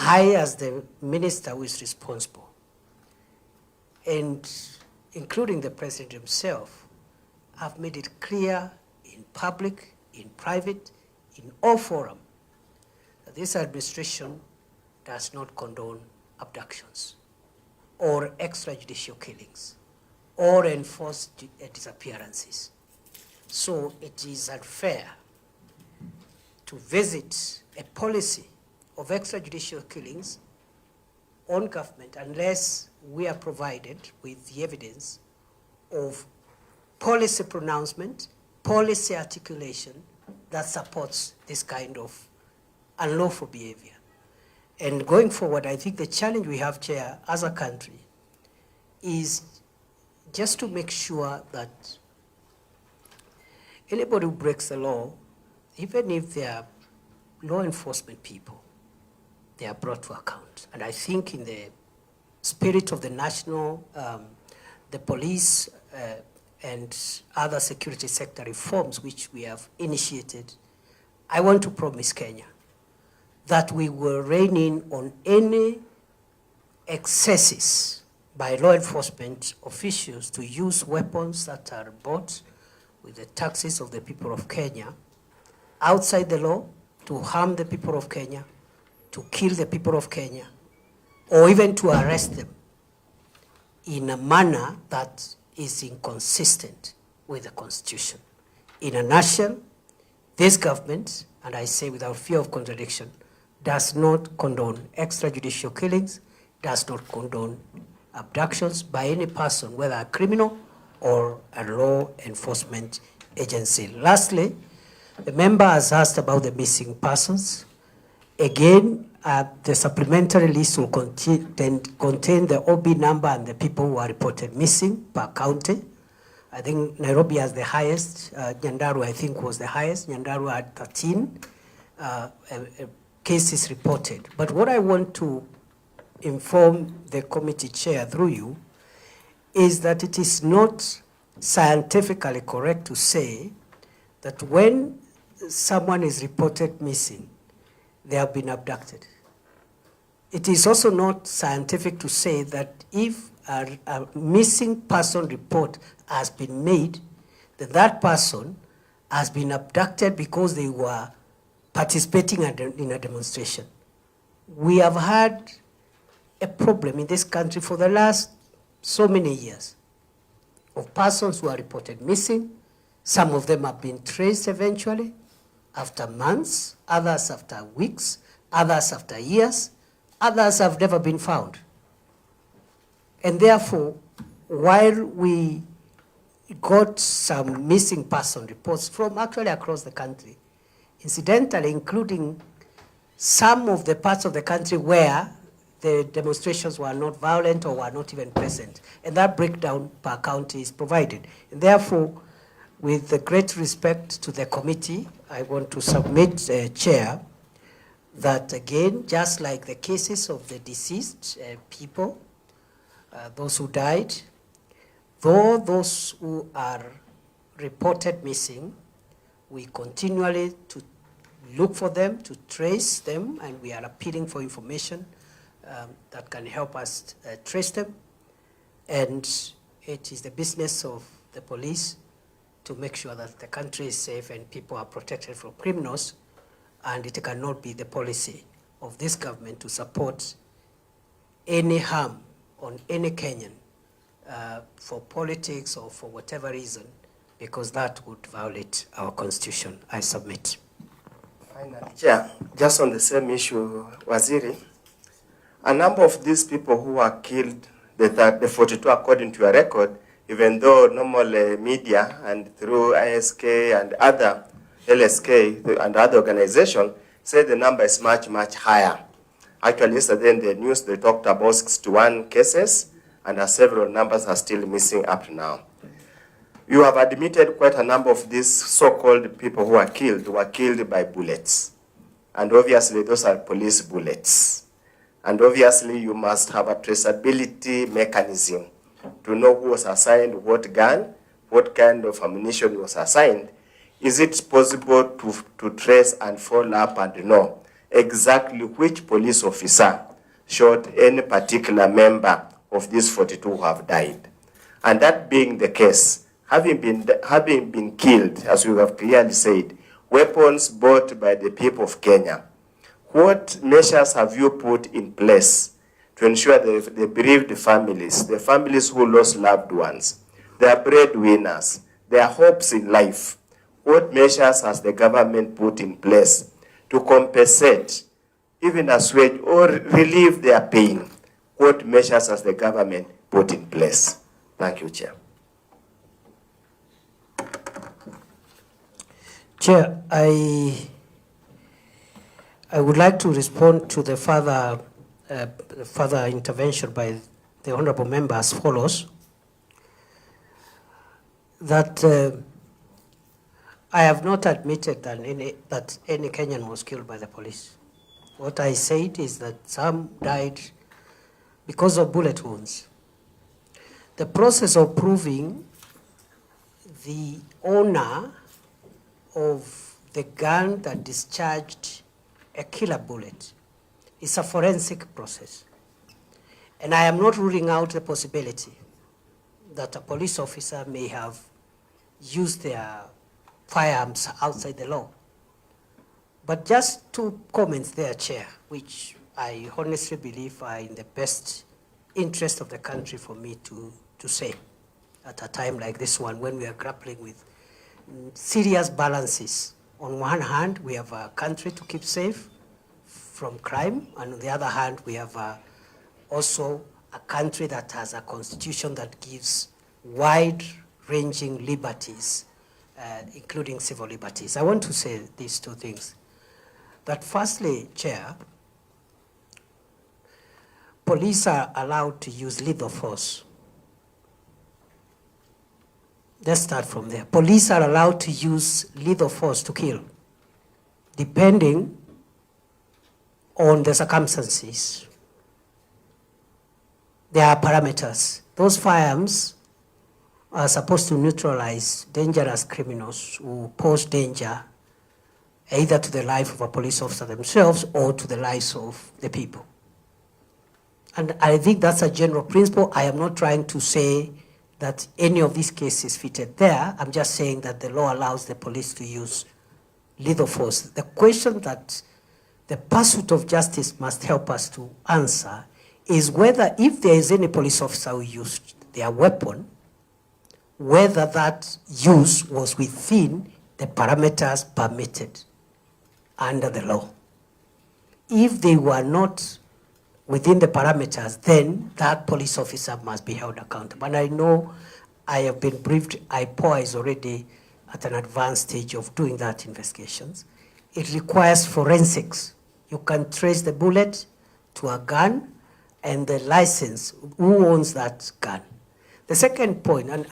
I, as the minister who is responsible, and including the president himself, have made it clear in public, in private, in all forums, that this administration does not condone abductions or extrajudicial killings or enforce disappearances. So it is unfair to visit a policy of extrajudicial killings on government unless we are provided with the evidence of policy pronouncement, policy articulation that supports this kind of unlawful behavior. And going forward, I think the challenge we have, Chair, as a country, is just to make sure that anybody who breaks the law, even if they are law enforcement people, they are brought to account. And I think in the spirit of the national, the police and other security sector reforms which we have initiated, I want to promise Kenya that we will rein in on any excesses by law enforcement officials to use weapons that are bought with the taxes of the people of Kenya outside the law to harm the people of Kenya, to kill the people of Kenya, or even to arrest them in a manner that is inconsistent with the Constitution. In a nutshell, this government, and I say without fear of contradiction, does not condone extrajudicial killings, does not condone abductions by any person, whether a criminal or a law enforcement agency. Lastly, the member has asked about the missing persons. Again, the supplementary list will contain the OB number and the people who are reported missing per county. I think Nairobi has the highest. Nyandarua, I think, was the highest. Nyandarua had 13 cases reported. But what I want to inform the committee chair through you is that it is not scientifically correct to say that when someone is reported missing, they have been abducted. It is also not scientific to say that if a missing person report has been made, that that person has been abducted because they were participating in a demonstration. We have had a problem in this country for the last so many years of persons who are reported missing. Some of them have been traced eventually after months, others after weeks, others after years, others have never been found. And therefore, while we got some missing person reports from actually across the country, incidentally including some of the parts of the country where the demonstrations were not violent or were not even present. And that breakdown per county is provided. And therefore, with the great respect to the committee, I want to submit, Chair, that again, just like the cases of the deceased people, those who died, though those who are reported missing, we continually to look for them, to trace them, and we are appealing for information that can help us trace them. And it is the business of the police to make sure that the country is safe and people are protected from criminals, and it cannot be the policy of this government to support any harm on any Kenyan for politics or for whatever reason, because that would violate our constitution. I submit. Finally, Chair, just on the same issue, Waziri, a number of these people who were killed, the 42 according to your record, even though normal media and through ISK and other LSK and other organizations say the number is much, much higher. Actually, yesterday in the news, they talked about 61 cases, and several numbers are still missing up to now. You have admitted quite a number of these so-called people who were killed by bullets. And obviously, those are police bullets. And obviously, you must have a traceability mechanism to know who was assigned what gun, what kind of ammunition was assigned. Is it possible to trace and follow up and know exactly which police officer shot any particular member of these 42 who have died. And that being the case, having been killed, as we have clearly said, weapons bought by the people of Kenya, what measures have you put in place to ensure the bereaved families, the families who lost loved ones, their breadwinners, their hopes in life, what measures has the government put in place to compensate, even assuage or relieve their pain? What measures has the government put in place? Thank you, Chair. Chair, I would like to respond to the further intervention by the honorable member as follows. That I have not admitted that any Kenyan was killed by the police. What I said is that some died because of bullet wounds. The process of proving the owner of the gun that discharged a killer bullet is a forensic process. And I am not ruling out the possibility that a police officer may have used their firearms outside the law. But just 2 comments there, Chair, which I honestly believe are in the best interest of the country for me to say at a time like this one, when we are grappling with serious balances. On one hand, we have a country to keep safe from crime, and on the other hand, we have also a country that has a constitution that gives wide-ranging liberties, including civil liberties. I want to say these 2 things. That firstly, Chair, police are allowed to use lethal force. Let's start from there. Police are allowed to use lethal force to kill, depending on the circumstances. There are parameters. Those firearms are supposed to neutralize dangerous criminals who pose danger either to the life of a police officer themselves or to the lives of the people. And I think that's a general principle. I am not trying to say that any of these cases fitted there. I'm just saying that the law allows the police to use lethal force. The question that the pursuit of justice must help us to answer is whether, if there is any police officer who used their weapon, whether that use was within the parameters permitted under the law. If they were not within the parameters, then that police officer must be held accountable. And I know I have been briefed, IPOA is already at an advanced stage of doing that investigations. It requires forensics. You can trace the bullet to a gun and the license, who owns that gun. The second point, and